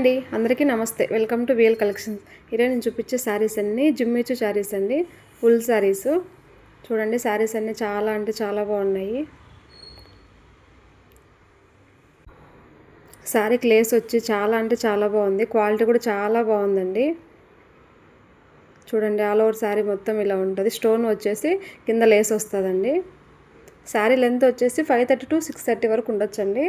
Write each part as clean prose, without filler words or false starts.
అండి, అందరికీ నమస్తే. Welcome to VL collections. ఈరోజు నేను చూపించే శారీస్ అన్నీ జిమ్మిచు శారీస్ అండి, ఫుల్ శారీస్. చూడండి, శారీస్ అన్నీ చాలా అంటే చాలా బాగున్నాయి. శారీకి లేస్ వచ్చి చాలా అంటే చాలా బాగుంది. క్వాలిటీ కూడా చాలా బాగుందండి. చూడండి, ఆల్ ఓవర్ శారీ మొత్తం ఇలా ఉంటుంది. స్టోన్ వచ్చేసి కింద లేస్ వస్తుందండి. శారీ లెంత్ వచ్చేసి 530 to 630 వరకు ఉండొచ్చండి.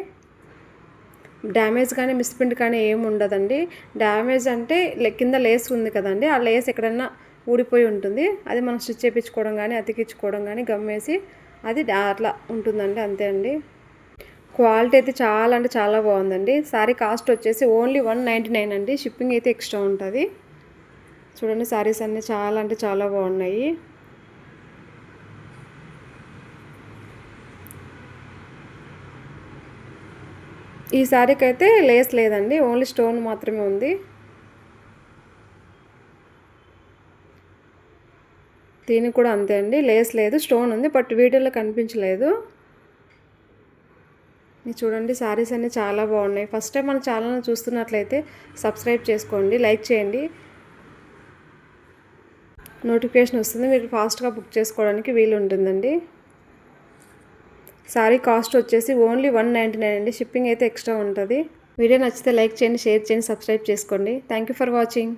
డ్యామేజ్ కానీ మిస్ప్రింట్ కానీ ఏమి ఉండదండి. డ్యామేజ్ అంటే కింద లేస్ ఉంది కదండి, ఆ లేస్ ఎక్కడన్నా ఊడిపోయి ఉంటుంది. అది మనం స్టిచ్ చేయించుకోవడం కానీ అతికించుకోవడం కానీ గమ్మేసి అది అట్లా ఉంటుందండి, అంతే అండి. క్వాలిటీ అయితే చాలా అంటే చాలా బాగుందండి. శారీ కాస్ట్ వచ్చేసి ఓన్లీ 199 అండి. షిప్పింగ్ అయితే ఎక్స్ట్రా ఉంటుంది. చూడండి, శారీస్ అన్నీ చాలా అంటే చాలా బాగున్నాయి. ఈ శారీకి అయితే లేస్ లేదండి, ఓన్లీ స్టోన్ మాత్రమే ఉంది. దీనికి కూడా అంతే అండి, లేస్ లేదు, స్టోన్ ఉంది, బట్ వీడియోలో కనిపించలేదు. చూడండి, శారీస్ అన్నీ చాలా బాగున్నాయి. ఫస్ట్ టైం మన ఛానల్ని చూస్తున్నట్లయితే సబ్స్క్రైబ్ చేసుకోండి, లైక్ చేయండి, నోటిఫికేషన్ వస్తుంది. మీరు ఫాస్ట్గా బుక్ చేసుకోవడానికి వీలు ఉంటుందండి. శారీ కాస్ట్ వచ్చేసి ఓన్లీ 199 అండి. షిప్పింగ్ అయితే ఎక్స్ట్రా ఉంటుంది. వీడియో నచ్చితే లైక్ చేయండి, షేర్ చేయండి, సబ్స్క్రైబ్ చేసుకోండి. Thank you for watching.